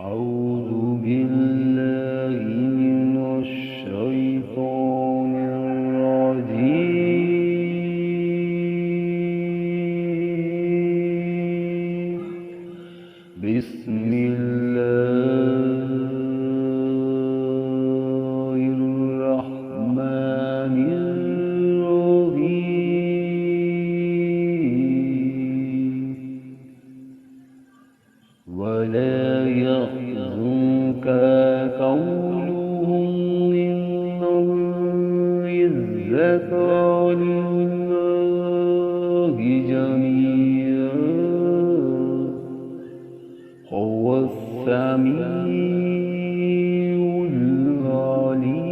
أعوذ بالله من الشيطان الرجيم. بسم الله الرحمن الرحيم. ولا يحزنك قولهم إن العزة لله جميعا هو السميع العليم.